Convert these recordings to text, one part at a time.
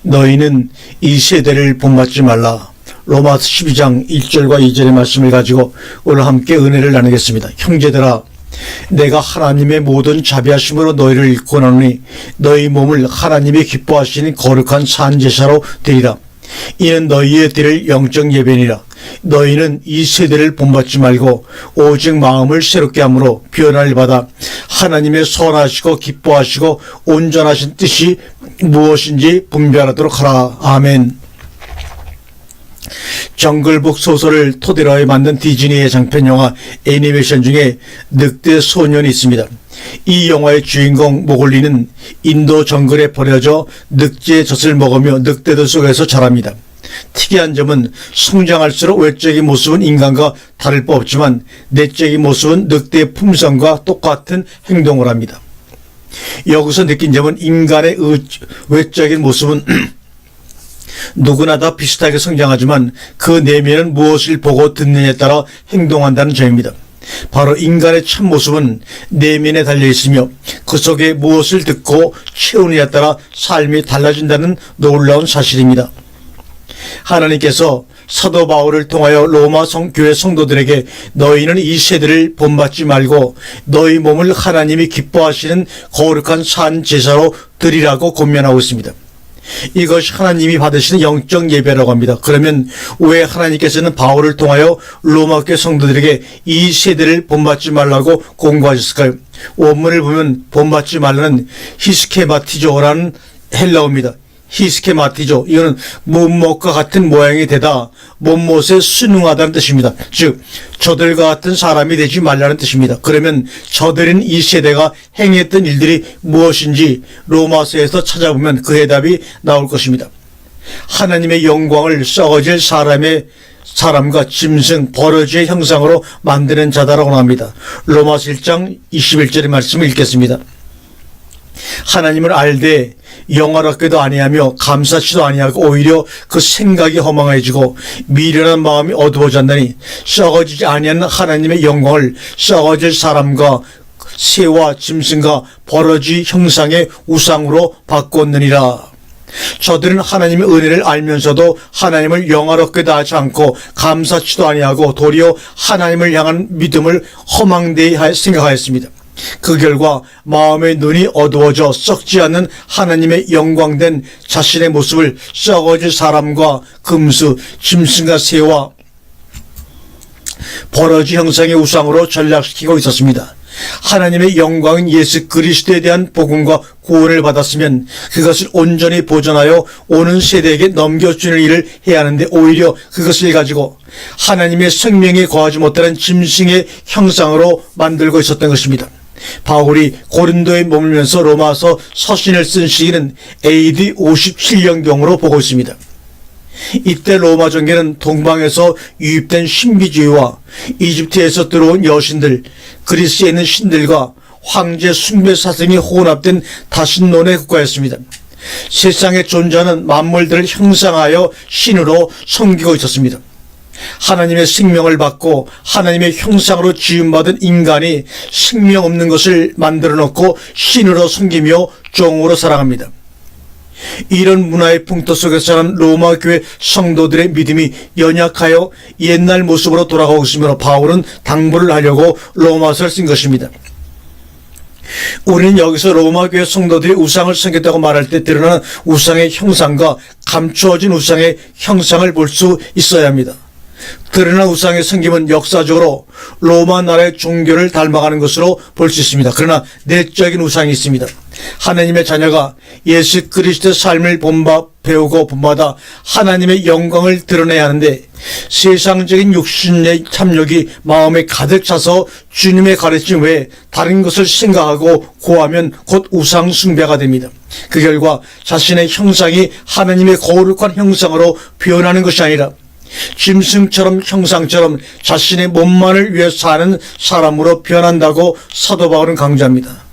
너희는 이 세대를 본받지 말라. 로마서 12장 1절과 2절의 말씀을 가지고 오늘 함께 은혜를 나누겠습니다. 형제들아, 내가 하나님의 모든 자비하심으로 너희를 권하노니 너희 몸을 하나님이 기뻐하시는 거룩한 산제사로 드리라. 이는 너희의 드릴 영적 예배니라. 너희는 이 세대를 본받지 말고 오직 마음을 새롭게 함으로 변화를 받아 하나님의 선하시고 기뻐하시고 온전하신 뜻이 무엇인지 분별하도록 하라. 아멘. 정글북 소설을 토대로 해 만든 디즈니의 장편 영화 애니메이션 중에 늑대 소년이 있습니다. 이 영화의 주인공 모글리는 인도 정글에 버려져 늑지의 젖을 먹으며 늑대들 속에서 자랍니다. 특이한 점은 성장할수록 외적인 모습은 인간과 다를 바 없지만 내적인 모습은 늑대의 품성과 똑같은 행동을 합니다. 여기서 느낀 점은 인간의 외적인 모습은 누구나 다 비슷하게 성장하지만 그 내면은 무엇을 보고 듣느냐에 따라 행동한다는 점입니다. 바로 인간의 참모습은 내면에 달려있으며 그 속에 무엇을 듣고 채우느냐에 따라 삶이 달라진다는 놀라운 사실입니다. 하나님께서 사도 바울을 통하여 로마 교회 성도들에게 너희는 이 세대를 본받지 말고 너희 몸을 하나님이 기뻐하시는 거룩한 산 제사로 드리라고 권면하고 있습니다. 이것이 하나님이 받으시는 영적 예배라고 합니다. 그러면 왜 하나님께서는 바울을 통하여 로마 교회 성도들에게 이 세대를 본받지 말라고 공고하셨을까요? 원문을 보면 본받지 말라는 히스케마티조라는 헬라어입니다. 히스케마티조, 이거는 못못과 같은 모양이 되다 못못에 순응하다는 뜻입니다. 즉 저들과 같은 사람이 되지 말라는 뜻입니다. 그러면 저들인 이 세대가 행했던 일들이 무엇인지 로마서에서 찾아보면 그 해답이 나올 것입니다. 하나님의 영광을 썩어질 사람과 짐승, 버러지의 형상으로 만드는 자다라고 합니다. 로마서 1장 21절의 말씀을 읽겠습니다. 하나님을 알되 영화롭게도 아니하며 감사치도 아니하고 오히려 그 생각이 허망해지고 미련한 마음이 어두워졌나니 썩어지지 아니하는 하나님의 영광을 썩어질 사람과 새와 짐승과 버러지 형상의 우상으로 바꿨느니라. 저들은 하나님의 은혜를 알면서도 하나님을 영화롭게도 하지 않고 감사치도 아니하고 도리어 하나님을 향한 믿음을 험황되이 생각하였습니다. 그 결과 마음의 눈이 어두워져 썩지 않는 하나님의 영광된 자신의 모습을 썩어질 사람과 금수, 짐승과 새와 버러지 형상의 우상으로 전락시키고 있었습니다. 하나님의 영광인 예수 그리스도에 대한 복음과 구원을 받았으면 그것을 온전히 보존하여 오는 세대에게 넘겨주는 일을 해야 하는데 오히려 그것을 가지고 하나님의 생명에 거하지 못하는 짐승의 형상으로 만들고 있었던 것입니다. 바울이 고린도에 머물면서 로마서 서신을 쓴 시기는 AD 57년경으로 보고 있습니다. 이때 로마 정계는 동방에서 유입된 신비주의와 이집트에서 들어온 여신들, 그리스에 있는 신들과 황제 숭배 사상이 혼합된 다신론의 국가였습니다. 세상에 존재하는 만물들을 형상하여 신으로 섬기고 있었습니다. 하나님의 생명을 받고 하나님의 형상으로 지음받은 인간이 생명 없는 것을 만들어 놓고 신으로 섬기며 종으로 살아갑니다. 이런 문화의 풍토 속에서 자란 로마 교회 성도들의 믿음이 연약하여 옛날 모습으로 돌아가고 있으므로 바울은 당부를 하려고 로마서를 쓴 것입니다. 우리는 여기서 로마 교회 성도들이 우상을 섬겼다고 말할 때 드러나는 우상의 형상과 감추어진 우상의 형상을 볼 수 있어야 합니다. 드러난 우상의 섬김은 역사적으로 로마 나라의 종교를 닮아가는 것으로 볼 수 있습니다. 그러나 내적인 우상이 있습니다. 하나님의 자녀가 예수 그리스도의 삶을 배우고 본받아 하나님의 영광을 드러내야 하는데 세상적인 육신의 탐욕이 마음에 가득 차서 주님의 가르침 외에 다른 것을 생각하고 구하면 곧 우상 숭배가 됩니다. 그 결과 자신의 형상이 하나님의 거룩한 형상으로 변하는 것이 아니라 짐승처럼 형상처럼 자신의 몸만을 위해 사는 사람으로 변한다고 사도 바울은 강조합니다.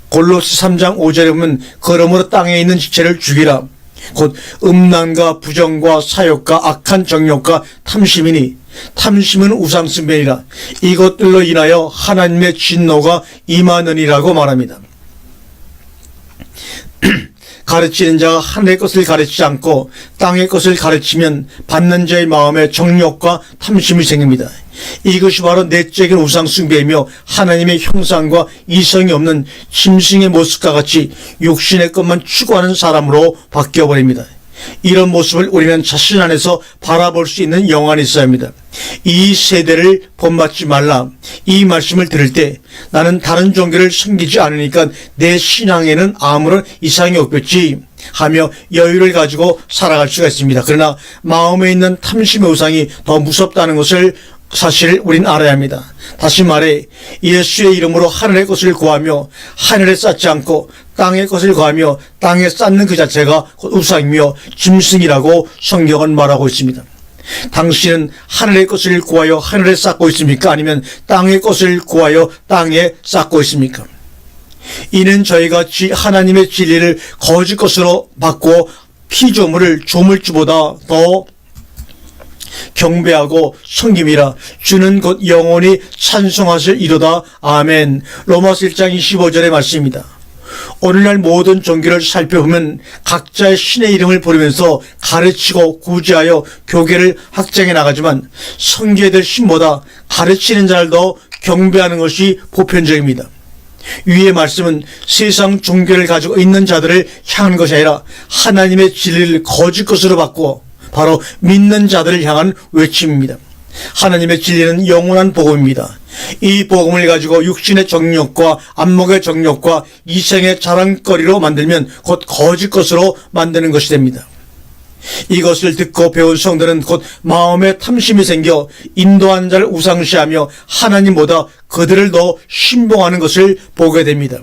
골로새 3장 5절에 보면 그러므로 땅에 있는 지체를 죽이라. 곧 음란과 부정과 사욕과 악한 정욕과 탐심이니 탐심은 우상숭배니라. 이것들로 인하여 하나님의 진노가 임하느니라고 말합니다. 가르치는 자가 하늘의 것을 가르치지 않고 땅의 것을 가르치면 받는 자의 마음에 정욕과 탐심이 생깁니다. 이것이 바로 내적인 우상 숭배이며 하나님의 형상과 이성이 없는 짐승의 모습과 같이 육신의 것만 추구하는 사람으로 바뀌어버립니다. 이런 모습을 우리는 자신 안에서 바라볼 수 있는 영안이 있어야 합니다. 이 세대를 본받지 말라. 이 말씀을 들을 때 나는 다른 종교를 섬기지 않으니까 내 신앙에는 아무런 이상이 없겠지 하며 여유를 가지고 살아갈 수가 있습니다. 그러나 마음에 있는 탐심의 우상이 더 무섭다는 것을 사실을 우린 알아야 합니다. 다시 말해 예수의 이름으로 하늘의 것을 구하며 하늘에 쌓지 않고 땅의 것을 구하며 땅에 쌓는 그 자체가 곧 우상이며 짐승이라고 성경은 말하고 있습니다. 당신은 하늘의 것을 구하여 하늘에 쌓고 있습니까? 아니면 땅의 것을 구하여 땅에 쌓고 있습니까? 이는 저희가 하나님의 진리를 거짓 것으로 받고 피조물을 조물주보다 더 경배하고 섬김이라. 주는 곧 영원히 찬송하실 이로다. 아멘. 로마서 1장 25절의 말씀입니다. 오늘날 모든 종교를 살펴보면 각자의 신의 이름을 부르면서 가르치고 구제하여 교계를 확장해 나가지만 섬겨야 될 신보다 가르치는 자를 더 경배하는 것이 보편적입니다. 위의 말씀은 세상 종교를 가지고 있는 자들을 향한 것이 아니라 하나님의 진리를 거짓 것으로 바꾸어 바로 믿는 자들을 향한 외침입니다. 하나님의 진리는 영원한 복음입니다. 이 복음을 가지고 육신의 정욕과 안목의 정욕과 이생의 자랑거리로 만들면 곧 거짓 것으로 만드는 것이 됩니다. 이것을 듣고 배운 성도는 곧 마음에 탐심이 생겨 인도하는 자를 우상시하며 하나님보다 그들을 더 신봉하는 것을 보게 됩니다.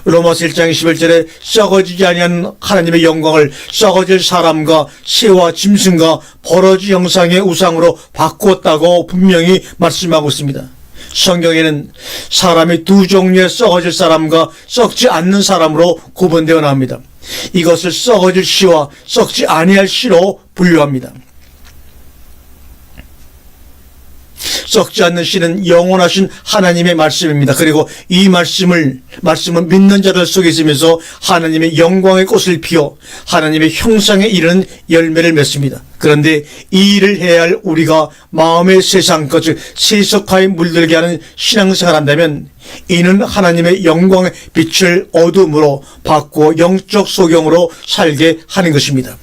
로마서 1장 21절에 썩어지지 아니하는 하나님의 영광을 썩어질 사람과 새와 짐승과 버러지 형상의 우상으로 바꾸었다고 분명히 말씀하고 있습니다. 성경에는 사람이 두 종류의 썩어질 사람과 썩지 않는 사람으로 구분되어 나옵니다. 이것을 썩어질 씨와 썩지 아니할 씨로 분류합니다. 썩지 않는 씨는 영원하신 하나님의 말씀입니다. 그리고 이 말씀은 믿는 자들 속에 있으면서 하나님의 영광의 꽃을 피워 하나님의 형상에 이르는 열매를 맺습니다. 그런데 이 일을 해야 할 우리가 마음의 세상 것, 즉 세속화에 물들게 하는 신앙생활을 한다면 이는 하나님의 영광의 빛을 어둠으로 바꾸어 영적 소경으로 살게 하는 것입니다.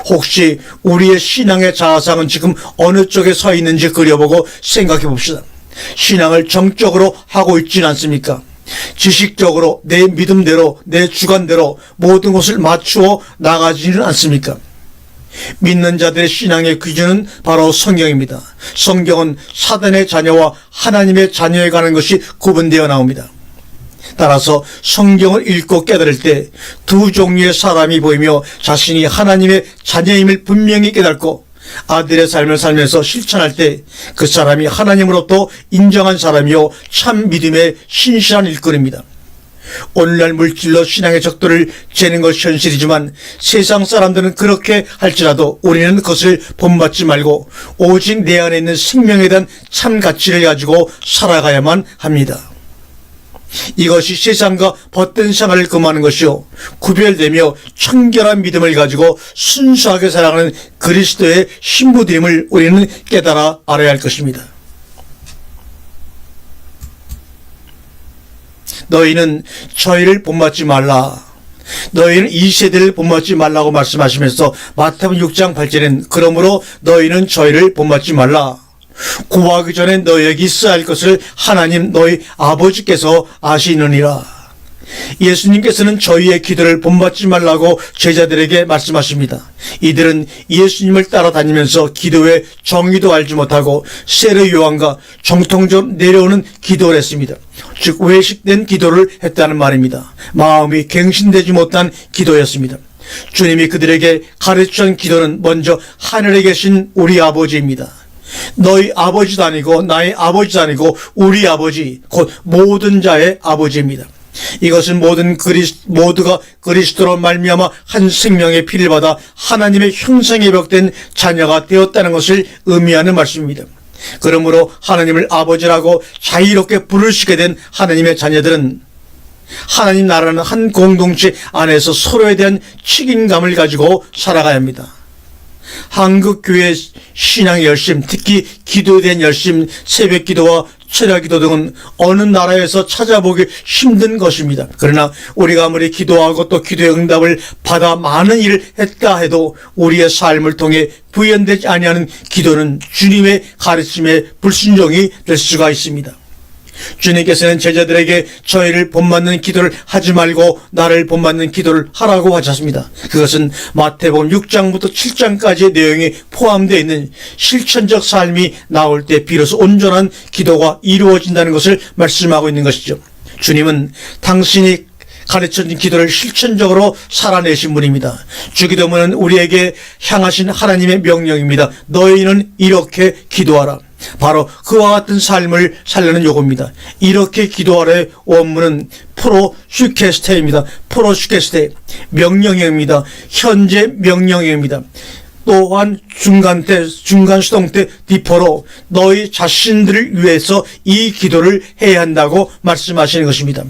혹시 우리의 신앙의 자아상은 지금 어느 쪽에 서 있는지 그려보고 생각해 봅시다. 신앙을 정적으로 하고 있지는 않습니까? 지식적으로 내 믿음대로 내 주관대로 모든 것을 맞추어 나가지는 않습니까? 믿는 자들의 신앙의 기준은 바로 성경입니다. 성경은 사단의 자녀와 하나님의 자녀에 관한 것이 구분되어 나옵니다. 따라서 성경을 읽고 깨달을 때 두 종류의 사람이 보이며 자신이 하나님의 자녀임을 분명히 깨닫고 아들의 삶을 살면서 실천할 때 그 사람이 하나님으로부터 인정한 사람이요 참 믿음의 신실한 일꾼입니다. 오늘날 물질로 신앙의 척도를 재는 것이 현실이지만 세상 사람들은 그렇게 할지라도 우리는 그것을 본받지 말고 오직 내 안에 있는 생명에 대한 참 가치를 가지고 살아가야만 합니다. 이것이 세상과 벗된 생활을 금하는 것이요 구별되며 청결한 믿음을 가지고 순수하게 살아가는 그리스도의 신부됨을 우리는 깨달아 알아야 할 것입니다. 너희는 저희를 본받지 말라. 너희는 이 세대를 본받지 말라고 말씀하시면서 마태복음 6장 8절엔 그러므로 너희는 저희를 본받지 말라. 구하기 전에 너희에게 있어야 할 것을 하나님 너희 아버지께서 아시느니라. 예수님께서는 저희의 기도를 본받지 말라고 제자들에게 말씀하십니다. 이들은 예수님을 따라다니면서 기도의 정의도 알지 못하고 세례 요한과 정통적으로 내려오는 기도를 했습니다. 즉 외식된 기도를 했다는 말입니다. 마음이 갱신되지 못한 기도였습니다. 주님이 그들에게 가르치는 기도는 먼저 하늘에 계신 우리 아버지입니다. 너희 아버지도 아니고 나의 아버지도 아니고 우리 아버지 곧 모든 자의 아버지입니다. 이것은 모두가 그리스도로 말미암아 한 생명의 피를 받아 하나님의 형상에 회복된 자녀가 되었다는 것을 의미하는 말씀입니다. 그러므로 하나님을 아버지라고 자유롭게 부르시게 된 하나님의 자녀들은 하나님 나라는 한 공동체 안에서 서로에 대한 책임감을 가지고 살아가야 합니다. 한국 교회 신앙의 열심, 특히 기도에 대한 열심, 새벽 기도와 철야 기도 등은 어느 나라에서 찾아보기 힘든 것입니다. 그러나 우리가 아무리 기도하고 또 기도의 응답을 받아 많은 일을 했다 해도 우리의 삶을 통해 부연되지 아니하는 기도는 주님의 가르침에 불순종이 될 수가 있습니다. 주님께서는 제자들에게 저희를 본받는 기도를 하지 말고 나를 본받는 기도를 하라고 하셨습니다. 그것은 마태복음 6장부터 7장까지의 내용이 포함되어 있는 실천적 삶이 나올 때 비로소 온전한 기도가 이루어진다는 것을 말씀하고 있는 것이죠. 주님은 당신이 가르쳐준 기도를 실천적으로 살아내신 분입니다. 주기도문은 우리에게 향하신 하나님의 명령입니다. 너희는 이렇게 기도하라. 바로 그와 같은 삶을 살려는 요구입니다. 이렇게 기도하라의 원문은 프로슈케스테입니다. 프로슈케스테, 명령형입니다. 현재 명령형입니다. 또한 중간 수동 때 디포로 너희 자신들을 위해서 이 기도를 해야 한다고 말씀하시는 것입니다.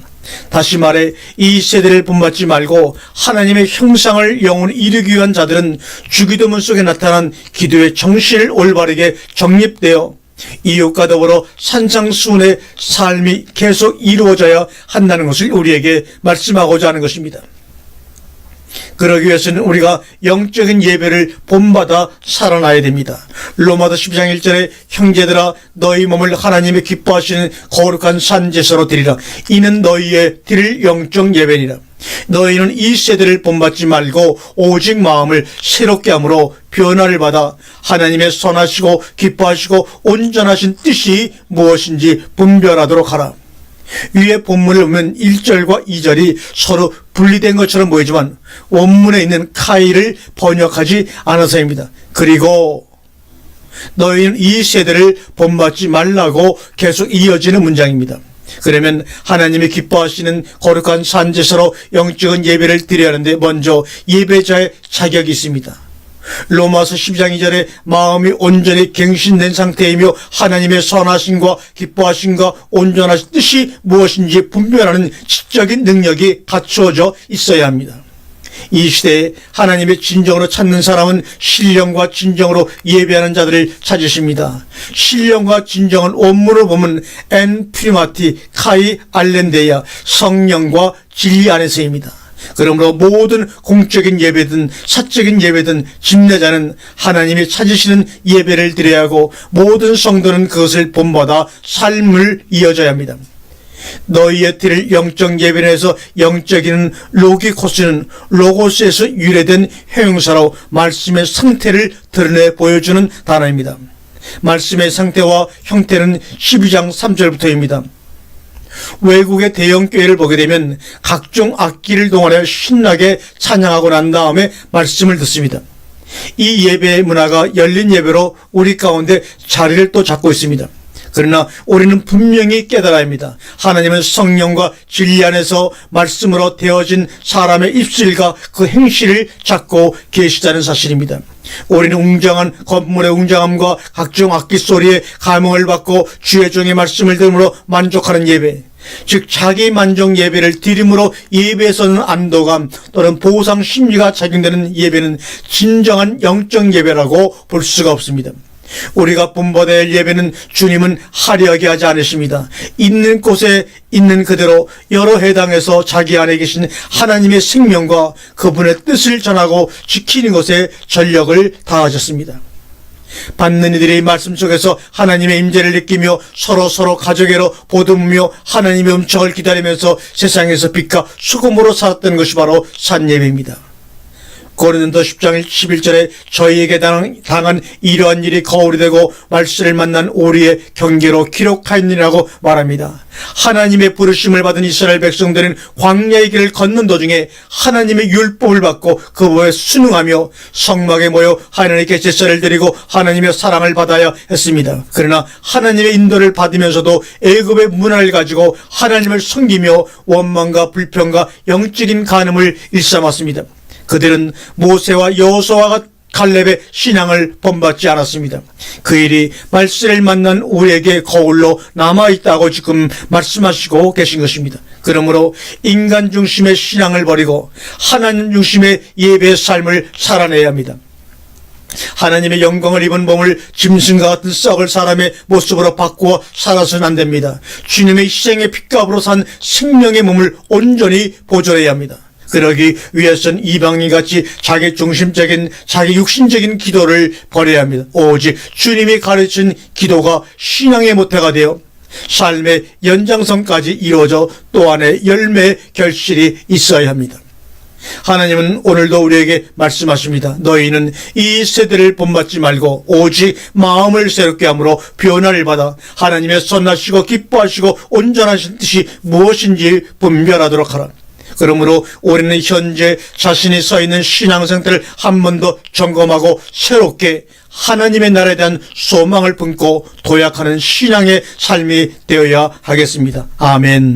다시 말해 이 세대를 본받지 말고 하나님의 형상을 영원히 이루기 위한 자들은 주기도문 속에 나타난 기도의 정신을 올바르게 정립되어 이웃과 더불어 산상수훈의 삶이 계속 이루어져야 한다는 것을 우리에게 말씀하고자 하는 것입니다. 그러기 위해서는 우리가 영적인 예배를 본받아 살아나야 됩니다. 로마서 12장 1절에 형제들아 너희 몸을 하나님의 기뻐하시는 거룩한 산제사로 드리라. 이는 너희의 드릴 영적 예배니라. 너희는 이 세대를 본받지 말고 오직 마음을 새롭게 함으로 변화를 받아 하나님의 선하시고 기뻐하시고 온전하신 뜻이 무엇인지 분별하도록 하라. 위에 본문을 보면 1절과 2절이 서로 분리된 것처럼 보이지만 원문에 있는 카이를 번역하지 않아서입니다. 그리고 너희는 이 세대를 본받지 말라고 계속 이어지는 문장입니다. 그러면 하나님이 기뻐하시는 거룩한 산제사로 영적인 예배를 드려야 하는데 먼저 예배자의 자격이 있습니다. 로마서 12장 2절에 마음이 온전히 갱신된 상태이며 하나님의 선하심과 기뻐하심과 온전하신 뜻이 무엇인지 분별하는 지적인 능력이 갖추어져 있어야 합니다. 이 시대에 하나님의 진정으로 찾는 사람은 신령과 진정으로 예배하는 자들을 찾으십니다. 신령과 진정은 원문을 보면 엔 프리마티 카이 알렌데야, 성령과 진리 안에서입니다. 그러므로 모든 공적인 예배든 사적인 예배든 집례자는 하나님이 찾으시는 예배를 드려야 하고 모든 성도는 그것을 본받아 삶을 이어져야 합니다. 너희의 드릴 영적 예배에서 영적인 로기코스는 로고스에서 유래된 형용사로 말씀의 상태를 드러내 보여주는 단어입니다. 말씀의 상태와 형태는 12장 3절부터입니다. 외국의 대형 교회를 보게 되면 각종 악기를 동원하여 신나게 찬양하고 난 다음에 말씀을 듣습니다. 이 예배 문화가 열린 예배로 우리 가운데 자리를 또 잡고 있습니다. 그러나 우리는 분명히 깨달아야 합니다. 하나님은 성령과 진리 안에서 말씀으로 되어진 사람의 입술과 그 행실을 찾고 계시다는 사실입니다. 우리는 웅장한 건물의 웅장함과 각종 악기 소리에 감흥을 받고 주의 종의 말씀을 들음으로 만족하는 예배, 즉 자기 만족 예배를 드림으로 예배에서는 안도감 또는 보상 심리가 작용되는 예배는 진정한 영적 예배라고 볼 수가 없습니다. 우리가 본받아야 할 예배는 주님은 화려하게 하지 않으십니다. 있는 곳에 있는 그대로 여러 해당에서 자기 안에 계신 하나님의 생명과 그분의 뜻을 전하고 지키는 것에 전력을 다하셨습니다. 받는 이들이 말씀 속에서 하나님의 임재를 느끼며 서로 가족애로 보듬으며 하나님의 음성을 기다리면서 세상에서 빛과 수금으로 살았던 것이 바로 산예배입니다. 고린도 10장 11절에 저희에게 당한 이러한 일이 거울이 되고 말씀을 만난 우리의 경계로 기록하였느니라고 말합니다. 하나님의 부르심을 받은 이스라엘 백성들은 광야의 길을 걷는 도중에 하나님의 율법을 받고 그 법에 순응하며 성막에 모여 하나님께 제사를 드리고 하나님의 사랑을 받아야 했습니다. 그러나 하나님의 인도를 받으면서도 애굽의 문화를 가지고 하나님을 섬기며 원망과 불평과 영적인 간음을 일삼았습니다. 그들은 모세와 여호수아와 갈렙의 신앙을 본받지 않았습니다. 그 일이 말세를 만난 우리에게 거울로 남아있다고 지금 말씀하시고 계신 것입니다. 그러므로 인간 중심의 신앙을 버리고 하나님 중심의 예배의 삶을 살아내야 합니다. 하나님의 영광을 입은 몸을 짐승과 같은 썩을 사람의 모습으로 바꾸어 살아서는 안 됩니다. 주님의 희생의 핏값으로 산 생명의 몸을 온전히 보존해야 합니다. 그러기 위해서는 이방인같이 자기 중심적인 자기 육신적인 기도를 버려야 합니다. 오직 주님이 가르친 기도가 신앙의 모태가 되어 삶의 연장선까지 이루어져 또 안에 열매의 결실이 있어야 합니다. 하나님은 오늘도 우리에게 말씀하십니다. 너희는 이 세대를 본받지 말고 오직 마음을 새롭게 함으로 변화를 받아 하나님의 선하시고 기뻐하시고 온전하신 뜻이 무엇인지 분별하도록 하라. 그러므로 우리는 현재 자신이 서 있는 신앙 상태를 한 번 더 점검하고 새롭게 하나님의 나라에 대한 소망을 품고 도약하는 신앙의 삶이 되어야 하겠습니다. 아멘.